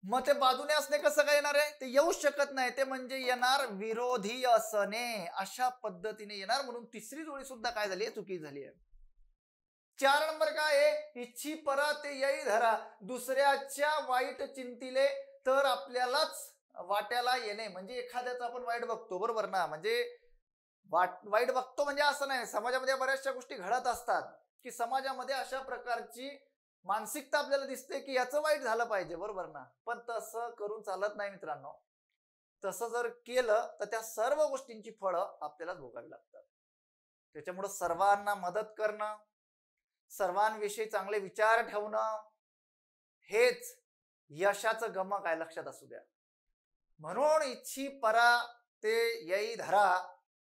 मग ते बाजूने असणे कसं काय येणार आहे, ते येऊ शकत नाही, ते म्हणजे येणार विरोधी असणे, अशा पद्धतीने येणार. म्हणून तिसरी जोडी सुद्धा काय झाली, चुकी झाली आहे. 4 नंबर काय आहे, इच्छी परा ते येई धरा, दुसऱ्याच्या वाईट चिंतिले तर आपल्यालाच वाट्याला येणे, म्हणजे एखाद्याचं आपण वाईट बघतो, बरोबर ना. म्हणजे वाईट बघतो म्हणजे असं नाही, समाजामध्ये बऱ्याचशा गोष्टी घडत असतात की समाजामध्ये अशा प्रकारची मानसिकता आपल्याला दिसते की याचं वाईट झालं पाहिजे, बरोबर ना. पण तसं करून चालत नाही मित्रांनो. तसं जर केलं तर त्या सर्व गोष्टींची फळं आपल्याला भोगावी लागतात. त्याच्यामुळे सर्वांना मदत करणं, सर्वांविषयी चांगले विचार ठेवणं हेच यशाचं गमक आहे, लक्षात असू द्या. म्हणून इच्छी परा ते येई धरा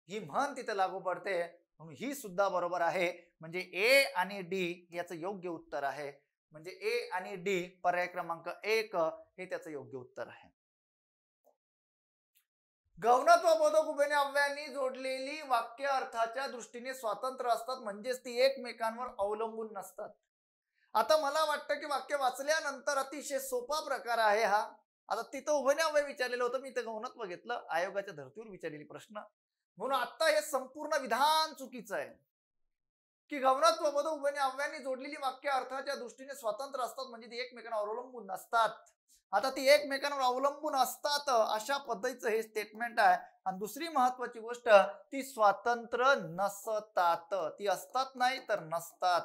ही म्हण तिथे लागू पडते. म्हणून ही सुद्धा बरोबर आहे. म्हणजे ए आणि डी याचं योग्य उत्तर आहे. म्हणजे ए आणि डी पर्याय क्रमांक 1 हे त्याचं योग्य उत्तर आहे. गौणत्व बोधक उभ्याने अव्ययांनी जोडलेली वाक्य अर्थाच्या दृष्टीने स्वतंत्र असतात, म्हणजेच ती एकमेकांवर अवलंबून नसतात. आता मला वाटतं की वाक्य वाचल्यानंतर अतिशय सोपा प्रकार आहे हा. आता तिथं उभयने अव्यय विचारलेलं होतं, मी इथं गौणत्व घेतलं, आयोगाच्या धर्तीवर विचारलेली प्रश्न. म्हणून आता हे संपूर्ण विधान चुकीचं आहे की गौणत्व पद उभयने अव्ययांनी जोडलेली वाक्य अर्थाच्या दृष्टीने स्वतंत्र असतात, म्हणजे ती एकमेकांवर अवलंबून नसतात. आता ती एकमेकांवर अवलंबून असतात अशा पद्धतीचं हे स्टेटमेंट आहे. आणि दुसरी महत्वाची गोष्ट, ती स्वतंत्र नसतात, ती असतात नाही तर नसतात,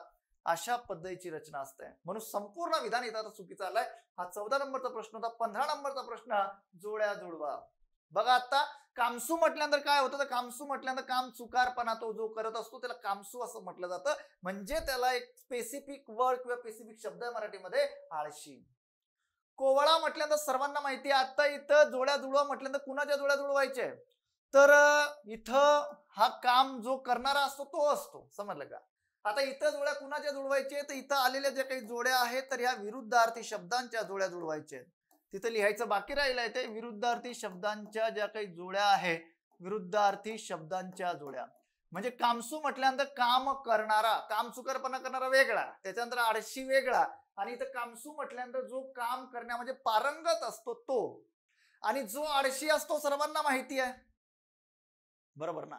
अशा पद्धतीची रचना असते. म्हणून संपूर्ण विधान इथं चुकीचं आलंय. हा 14 नंबरचा प्रश्न होता. 15 नंबरचा प्रश्न, जोड्या जुळवा. बघा आता कामसू म्हटल्यानंतर काय होतं, तर कामसू म्हटल्यानंतर काम चुकारपणा तो जो करत असतो त्याला कामसू असं म्हटलं जातं. म्हणजे त्याला एक स्पेसिफिक वर्ड किंवा स्पेसिफिक शब्द आहे मराठीमध्ये, आळशी. कोवळा म्हटल्यानंतर सर्वांना माहिती आहे. आता इथं जोड्या जुळवा म्हटल्यानंतर कुणाच्या जोड्या जुळवायचे, तर इथं हा काम जो करणारा असतो तो असतो, समजलं का. आता इथं जोड्या कुणाच्या जुळवायचे, तर इथं आलेल्या ज्या काही जोड्या आहेत तर ह्या विरुद्धार्थी शब्दांच्या जोड्या जुळवायच्या. तिथं लिहायचं बाकी राहिलंय ते विरुद्धार्थी शब्दांच्या ज्या काही जोड्या आहेत, विरुद्धार्थी शब्दांच्या जोड्या. म्हणजे कामसू म्हटल्यानंतर काम करणारा, काम चुकारपणा करणारा वेगळा, त्याच्यानंतर आळशी वेगळा, आणि इथं कामसू म्हटल्यानंतर जो काम करण्यामध्ये पारंगत असतो तो, आणि जो आळशी असतो सर्वांना माहिती आहे, बरोबर ना.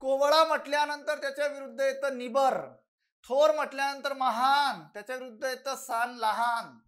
कोवळा म्हटल्यानंतर त्याच्या विरुद्ध येतं निबर. थोर म्हटल्यानंतर महान, त्याच्या विरुद्ध येतं सान लहान.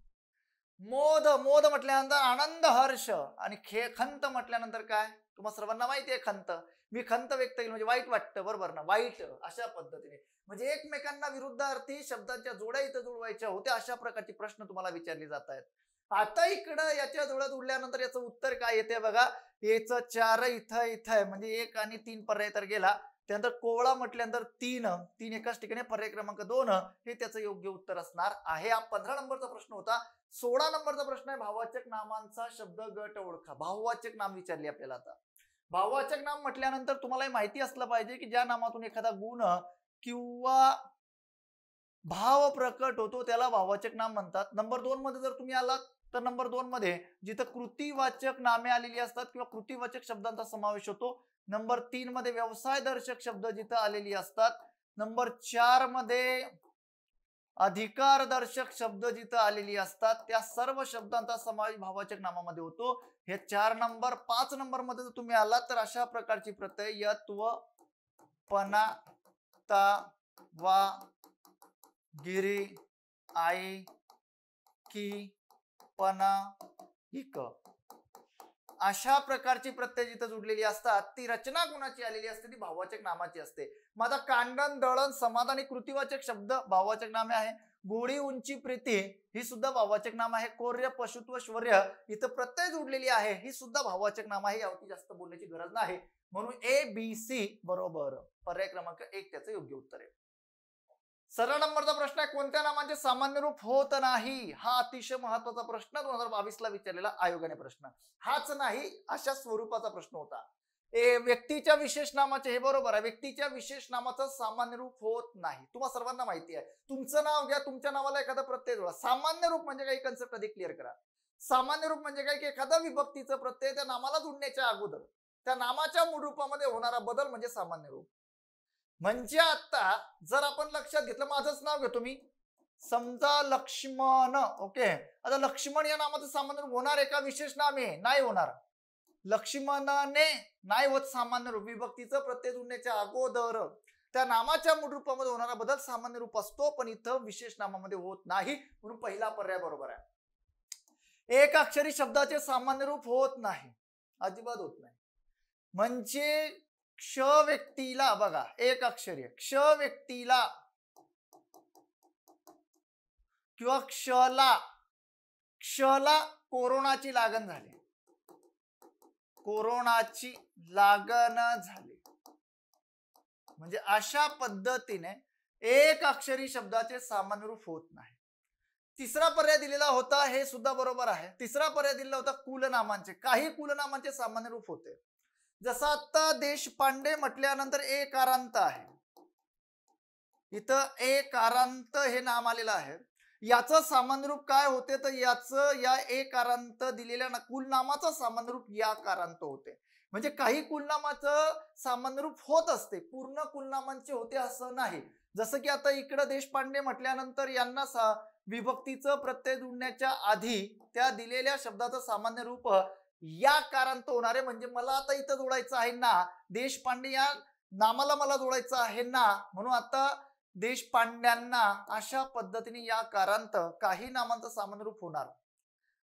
मोद, मोद म्हटल्यानंतर आनंद हर्ष. आणि खंत म्हटल्यानंतर काय, तुम्हाला सर्वांना माहिती आहे खंत, मी खंत व्यक्त केली म्हणजे वाईट वाटतं, बरोबर ना, वाईट, अशा पद्धतीने. म्हणजे एकमेकांना विरुद्धार्थी शब्दांच्या जोड्या इथं जुळवायच्या होत्या, अशा प्रकारचे प्रश्न तुम्हाला विचारले जात आहेत. आता इकडं याच्या जोड्या जुळल्यानंतर याचं उत्तर काय येते बघा, याचं 4 इथं इथं आहे, म्हणजे 1 आणि 3 पर्याय तर गेला. त्यानंतर कोवळा म्हटल्यानंतर 3 एकाच ठिकाणी, पर्याय क्रमांक 2 हे त्याचं योग्य उत्तर असणार आहे. हा 15 नंबरचा प्रश्न होता. 16 नंबरचा प्रश्न आहे, भाववाचक नामांचा शब्द गट ओळखा. भाववाचक नाम विचारली आपल्याला. आता भाववाचक नाम म्हटल्यानंतर तुम्हाला माहिती असलं पाहिजे की ज्या नामातून एखादा गुण किंवा भाव प्रकट होतो त्याला भाववाचक नाम म्हणतात. नंबर 2 मध्ये जर तुम्ही आलात तर नंबर 2 मध्ये जिथं कृतीवाचक नामे आलेली असतात किंवा कृतीवाचक शब्दांचा समावेश होतो. नंबर 3 मध्ये व्यवसाय दर्शक शब्द जिथं आलेली असतात. नंबर 4 मध्ये अधिकार दर्शक शब्द जिथं आलेली असतात, त्या सर्व शब्दांचा समावेश भाववाचक नामामध्ये होतो. हे 4 नंबर. 5 नंबर मध्ये जर तुम्ही आलात तर अशा प्रकारची प्रत्यय यत्व, पना, ता, वा, गिरी, आई, की, पना, इक, अशा प्रकारची प्रत्यय जिथं जुडलेली असतात ती रचना गुणाची आलेली असते, ती भाववाचक नामाची असते. माझा कांडन, दळण, समाधान ही कृतीवाचक शब्द भाववाचक नामे आहे. गोडी, उंची, प्रीती ही सुद्धा भाववाचक नाम आहे. कोर्य, पशुत्व, शौर्य इथं प्रत्यय जुडलेली आहे, ही सुद्धा भाववाचक नाम आहे. यावरती जास्त बोलण्याची गरज नाही. म्हणून ABC बरोबर, पर्याय क्रमांक 1 त्याचं योग्य उत्तर आहे. 16 नंबरचा प्रश्न आहे, कोणत्या नामांचे सामान्य रूप होत नाही. हा अतिशय महत्वाचा प्रश्न 2022 ला विचारलेला आयोगाने प्रश्न. हाच नाही अशा स्वरूपाचा प्रश्न होता. व्यक्तीच्या विशेष नामाचे, हे बरोबर आहे, व्यक्तीच्या विशेष नामाचं सामान्य रूप होत नाही. तुम्हाला सर्वांना माहिती आहे. तुमचं नाव घ्या, तुमच्या नावाला एखादा प्रत्यय जोडा. सामान्य रूप म्हणजे काही कन्सेप्ट आधी क्लिअर करा. सामान्य रूप म्हणजे काय की एखादा विभक्तीचं प्रत्यय त्या नामाला जोडण्याच्या अगोदर त्या नामाच्या मूळ रूपामध्ये होणारा बदल म्हणजे सामान्य रूप. म्हणजे आता जर आपण लक्षात घेतलं, माझंच नाव घेतो मी, समजा लक्ष्मण. ओके, आता लक्ष्मण या नामाचं सामान्य रूप होणार आहे का विशेष नाम आहे? नाही होणार. लक्ष्मणाने नाही होत सामान्य रूप. विभक्तीचं प्रत्यय जोडण्याच्या अगोदर त्या नामाच्या मूळ रूपामध्ये होणारा बदल सामान्य रूप असतो, पण इथं विशेष नामामध्ये होत नाही. म्हणून पहिला पर्याय बरोबर आहे. एक अक्षरी शब्दाचे सामान्य रूप होत नाही, अजिबात होत नाही. म्हणजे क्ष व्यक्तीला बघा, एक अक्षरी क्ष व्यक्तीला किंवा क्षला कोरोनाची लागण झाली, कोरोनाची लागण झाली, म्हणजे अशा पद्धतीने एक अक्षरी शब्दाचे सामान्य रूप होत नाही. तिसरा पर्याय दिलेला होता, हे सुद्धा बरोबर आहे. तिसरा पर्याय दिलेला होता कुलनामांचे. काही कुलनामांचे सामान्य रूप होते. जसं आता देशपांडे म्हटल्यानंतर एकारांत आहे, इथं एकारांत हे नाम आलेलं आहे. याचं सामान्य रूप काय होते, तर याचं या एकारांत दिलेल्या कुलनामाचं सामान्य रूप या कारांत होते. म्हणजे काही कुलनामाचं सामान्य रूप होत असते, पूर्ण कुलनामांचे होते असं नाही. जसं की आता इकडं देशपांडे म्हटल्यानंतर यांना विभक्तीचं प्रत्यय जोडण्याच्या आधी त्या दिलेल्या शब्दाचं सामान्य रूप या कारांत होणार आहे. म्हणजे मला आता इथं जोडायचं आहे ना, देशपांडे या नामाला मला जोडायचं आहे ना, म्हणून आता देशपांड्यांना अशा पद्धतीने या कारांत काही नामांचं सामान्य रूप होणार.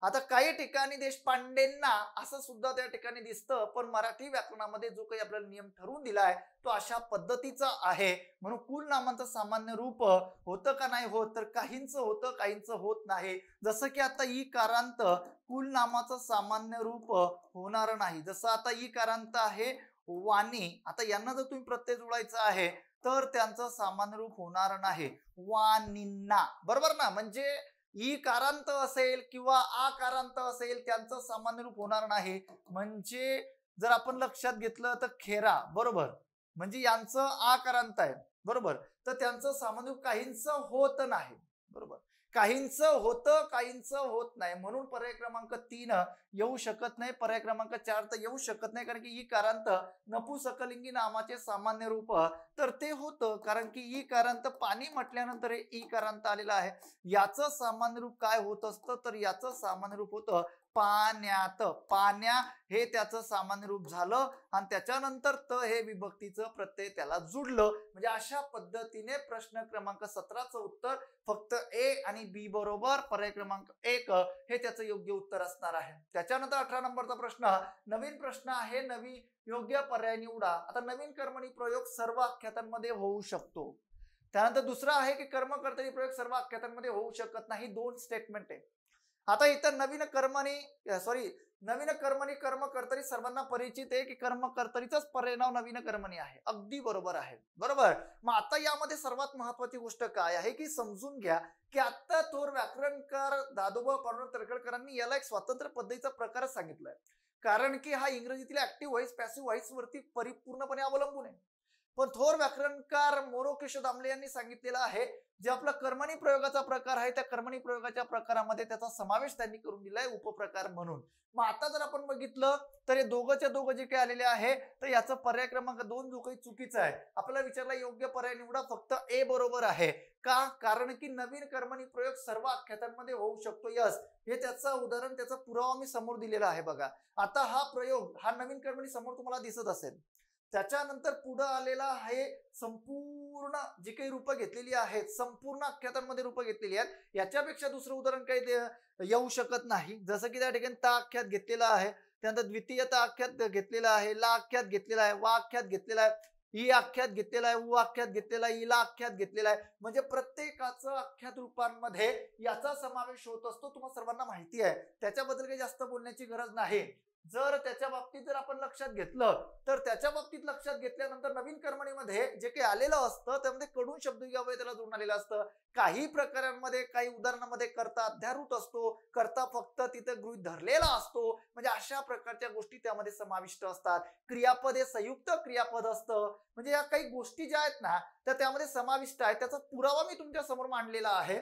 आता काही ठिकाणी देशपांडेंना असं सुद्धा त्या ठिकाणी दिसतं, पण मराठी व्याकरणामध्ये जो काही आपल्याला नियम ठरवून दिलाय तो अशा पद्धतीचा आहे. म्हणून कुल नामांचं सामान्य रूप होतं का नाही होत, तर काहींचं होतं काहींचं होत नाही. जसं की आता ई कारांत कुल नामाचं सामान्य रूप होणार नाही. जसं आता ई कारांत आहे वाणी, आता यांना जर तुम्ही प्रत्यय जोडायचं आहे तर त्यांचं सामान्य रूप होणार नाही. वाणींना, बरोबर ना. म्हणजे ई कारांत असेल किंवा आ कारांत असेल त्यांचं सामान्य रूप होणार नाही. म्हणजे जर आपण लक्षात घेतलं तर खेरा, बरोबर, म्हणजे यांचं आ कारांत आहे, बरोबर, तर त्यांचं सामान्य रूप काहींचं होत नाही, बरोबर, काहींचं होतं काहींचं होत नाही. म्हणून पर्याय क्रमांक 3 येऊ शकत नाही. पर्याय क्रमांक 4 तर येऊ शकत नाही, कारण की ई कारांत नपुसकलिंगी नामाचे सामान्य रूप तर ते होतं, कारण की ई कारांत पाणी म्हटल्यानंतर हे ई कारांत आलेलं आहे. याचं सामान्य रूप काय होत असतं, तर याचं सामान्य रूप होतं पाण्यात. पाण्या हे त्याचं सामान्य रूप झालं आणि त्याच्यानंतर त हे विभक्तीचं प्रत्यय त्याला जुडलं. म्हणजे अशा पद्धतीने प्रश्न क्रमांक 17चं उत्तर फक्त ए आणि बी बरोबर. पर्याय क्रमांक 1 हे त्याचं योग्य उत्तर असणार आहे. त्याच्यानंतर 18 नंबरचा प्रश्न, नवीन प्रश्न आहे, नवीन योग्य पर्याय निवडा. आता नवीन कर्मणी प्रयोग सर्व आख्यातांमध्ये होऊ शकतो. त्यानंतर दुसरा आहे की कर्मकर्तरी प्रयोग सर्व आख्यातांमध्ये होऊ शकत नाही. 2 स्टेटमेंट आहे. आता इथं नवीन कर्मणी कर्मकर्तरी सर्वांना परिचित आहे की कर्मकर्तरीचाच परिणाम नवीन कर्मणी आहे. अगदी बरोबर आहे, बरोबर. मग आता यामध्ये सर्वात महत्वाची गोष्ट काय आहे की समजून घ्या की आता थोर व्याकरणकार दादोबा पांडुरंग तर्खडकरांनी याला एक स्वतंत्र पद्धतीचा प्रकार सांगितलाय, कारण की हा इंग्रजीतील ऍक्टिव्ह व्हॉइस पॅसिव्ह व्हॉइस वरती परिपूर्णपणे अवलंबून आहे. पण थोर व्याकरणकार मोरोकेशो दामले यांनी सांगितलेलं आहे, जे आपला कर्मणी प्रयोगाचा प्रकार आहे त्या कर्मणी प्रयोगाच्या प्रकारामध्ये त्याचा समावेश त्यांनी करून दिलाय उपप्रकार म्हणून. मग आता जर आपण बघितलं तर हे दोघंच्या दोघं जे काही आलेले आहे तर याचा पर्याय क्रमांक 2 जो काही चुकीचा आहे. आपल्याला विचारला योग्य पर्याय निवडा, फक्त ए बरोबर आहे. का? कारण की नवीन कर्मणी प्रयोग सर्व आख्यातांमध्ये होऊ शकतो. यस, हे त्याचं उदाहरण, त्याचा पुरावा मी समोर दिलेला आहे बघा. आता हा प्रयोग, हा नवीन कर्मणी समोर तुम्हाला दिसत असेल. त्याच्यानंतर पुढे आलेला आहे संपूर्ण जी काही रूप घेतलेली आहेत, संपूर्ण आख्यातांमध्ये रूप घेतलेली आहेत. याच्यापेक्षा दुसरं उदाहरण काही येऊ शकत नाही. जसं की त्या ठिकाणी ता आख्यात घेतलेला आहे, त्यानंतर द्वितीयता आख्यात घेतलेला आहे, ला आख्यात घेतलेला आहे, वा आख्यात घेतलेला आहे, ई आख्यात घेतलेला आहे, उ आख्यात घेतलेला आहे, इला आख्यात घेतलेला आहे. म्हणजे प्रत्येकाचं आख्यात रूपांमध्ये याचा समावेश होत असतो. तुम्हाला सर्वांना माहिती आहे, त्याच्याबद्दल काही जास्त बोलण्याची गरज नाही. जर त्याच्या बाबतीत जर आपण लक्षात घेतलं तर त्याच्या बाबतीत लक्षात घेतल्यानंतर नवीन कर्मणीमध्ये जे काही आलेलं असतं त्यामध्ये कडून शब्द यावं त्याला जोडून आलेलं असतं. काही प्रकारांमध्ये, काही उदाहरणांमध्ये कर्ता अध्यारूत असतो, कर्ता फक्त तिथे गृहीत धरलेला असतो. म्हणजे अशा प्रकारच्या गोष्टी त्यामध्ये समाविष्ट असतात. क्रियापद हे संयुक्त क्रियापद असतं. म्हणजे या काही गोष्टी ज्या आहेत ना त्या त्यामध्ये समाविष्ट आहेत. त्याचा पुरावा मी तुमच्या समोर मांडलेला आहे,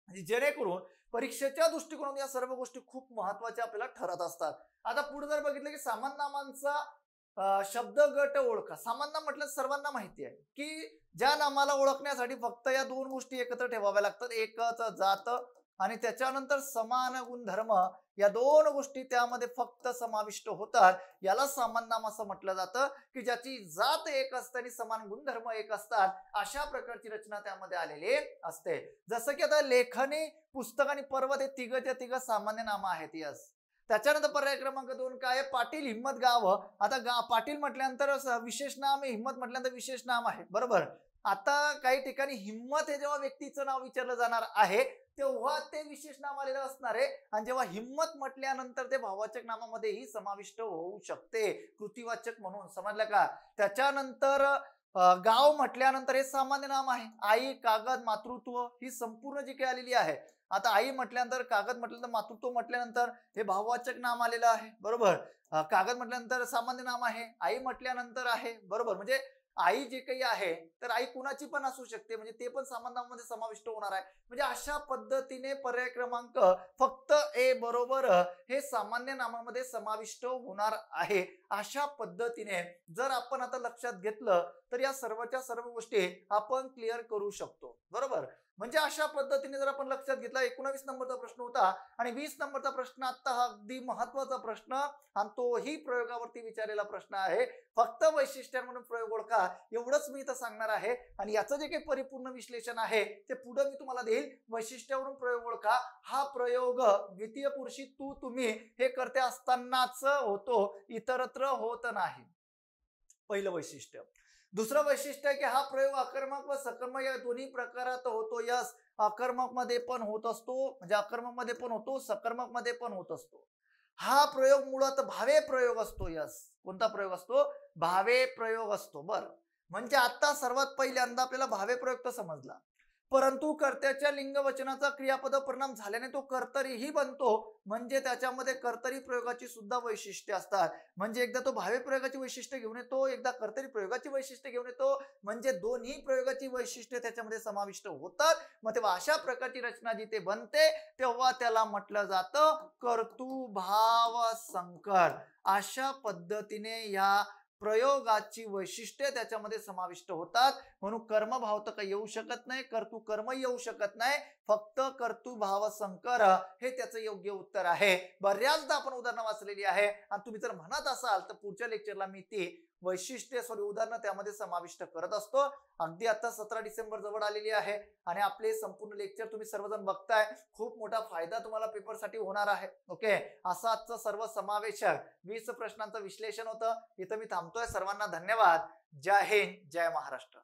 जेणेकरून परीक्षेच्या दृष्टिकोनातून या सर्व गोष्टी खूप महत्वाच्या आपल्याला ठरत असतात. आता पुढे जर बघितलं की सामान्य नामांचा शब्द गट ओळखा. सामान्य नाम म्हटलं सर्वांना माहिती आहे की ज्या नामाला ओळखण्यासाठी फक्त या 2 गोष्टी एकत्र ठेवाव्या लागतात, एकच जात आणि त्याच्यानंतर समान गुणधर्म. या 2 गोष्टी त्यामध्ये फक्त समाविष्ट होतात. याला सामान्य नाम असं म्हटलं जातं की ज्याची जात एक असते आणि समान गुणधर्म एक असतात. अशा प्रकारची रचना त्यामध्ये आलेली असते. जसं की आता लेखनी, पुस्तक आणि पर्वत हे तिघच्या तिघ सामान्य नाम आहेत. यस. त्याच्यानंतर पर्याय क्रमांक 2 काय आहे, पाटील, हिम्मत, गाव. आता पाटील म्हटल्यानंतर विशेष नाम आहे, हिम्मत म्हटल्यानंतर विशेष नाम आहे, बरोबर. आता काही ठिकाणी हिम्मत हे जेव्हा व्यक्तीचं नाव विचारलं जाणार आहे तेव्हा ते विशेष नाम आलेलं असणार आहे, आणि जेव्हा हिम्मत म्हटल्यानंतर ते भाववाचक नामामध्येही समाविष्ट होऊ शकते, कृतीवाचक म्हणून. समजलं का? त्याच्यानंतर गाव म्हटल्यानंतर हे सामान्य नाम आहे. आई, कागद, मातृत्व ही संपूर्ण जी काही आलेली आहे. आता आई म्हटल्यानंतर, कागद म्हटल्यानंतर, मातृत्व म्हटल्यानंतर हे भाववाचक नाम आलेलं आहे, बरोबर. कागद म्हटल्यानंतर सामान्य नाम आहे, आई म्हटल्यानंतर आहे, बरोबर. म्हणजे आई जे काही आहे तर आई कुणाची पण असू शकते, म्हणजे ते पण सामान्य नामामध्ये समाविष्ट होणार आहे. म्हणजे अशा पद्धतीने पर्याय क्रमांक फक्त ए बरोबर हे सामान्य नामामध्ये समाविष्ट होणार आहे. अशा पद्धतीने जर आपण आता लक्षात घेतलं तर या सर्वच्या सर्व गोष्टी आपण क्लिअर करू शकतो, बरोबर. म्हणजे अशा पद्धतीने जर आपण लक्षात घेतला 19 नंबरचा प्रश्न होता आणि 20 नंबरचा प्रश्न आता हा अगदी महत्वाचा प्रश्न आणि तोही प्रयोगावरती विचारलेला प्रश्न आहे. फक्त वैशिष्ट्यांमधून प्रयोग ओळखा एवढंच मी इथं सांगणार आहे आणि याचं जे काही परिपूर्ण विश्लेषण आहे ते पुढे मी तुम्हाला देईल. वैशिष्ट्यावरून प्रयोग ओळखा हा प्रयोग द्वितीय पुरुषी तू तुम्ही हे करते असतानाच होतो, इतरत्र होत नाही. पहिलं वैशिष्ट्य. दुसरं वैशिष्ट्य आहे की हा प्रयोग आकर्मक व सकर्मक या दोन्ही प्रकारात होतो. यस, आकर्मक मध्ये पण होत असतो, म्हणजे आकर्मक मध्ये पण होतो, सकर्मक मध्ये पण होत असतो. हा प्रयोग मुळात भावे प्रयोग असतो. यस, कोणता प्रयोग असतो? भावे प्रयोग असतो. बर, म्हणजे आता सर्वात पहिल्यांदा आपल्याला भावे प्रयोग तर समजला, परंतु कर्त्याच्या लिंग वचनाचा क्रियापद परिणाम झाल्याने तो कर्तरीही बनतो, म्हणजे त्याच्यामध्ये कर्तरी प्रयोगाची सुद्धा वैशिष्ट्ये असतात. म्हणजे एकदा तो भावे प्रयोगाची वैशिष्ट्य घेऊन येतो, एकदा कर्तरी प्रयोगाची वैशिष्ट्य घेऊन येतो, म्हणजे दोन्ही प्रयोगाची वैशिष्ट्ये त्याच्यामध्ये समाविष्ट होतात. मग तेव्हा अशा प्रकारची रचना जिथे बनते तेव्हा त्याला म्हटलं जातं कर्तृभाव संकर. अशा पद्धतीने या प्रयोगाची वैशिष्ट्ये त्याच्यामध्ये समाविष्ट होतात. म्हणून कर्मभाव तर काही येऊ शकत नाही, कर्तृ कर्म येऊ शकत नाही, फक्त कर्तृभाव संकर हे त्याचं योग्य उत्तर आहे. बऱ्याचदा आपण उदाहरणं वाचलेली आहे आणि तुम्ही जर म्हणत असाल तर पुढच्या लेक्चरला मी ती वैशिष्ट्ये उदाहरणं त्यामध्ये समाविष्ट करत असतो. अगदी आता 17 डिसेंबर जवळ आलेली आहे आणि आपले संपूर्ण लेक्चर तुम्ही सर्वजण बघताय. खूप मोठा फायदा तुम्हाला पेपरसाठी होणार आहे. ओके, असं आजचं सर्व समावेशक 20 प्रश्नांचं विश्लेषण होतं. इथं मी थांबतोय. सर्वांना धन्यवाद. जय हिंद, जय महाराष्ट्र.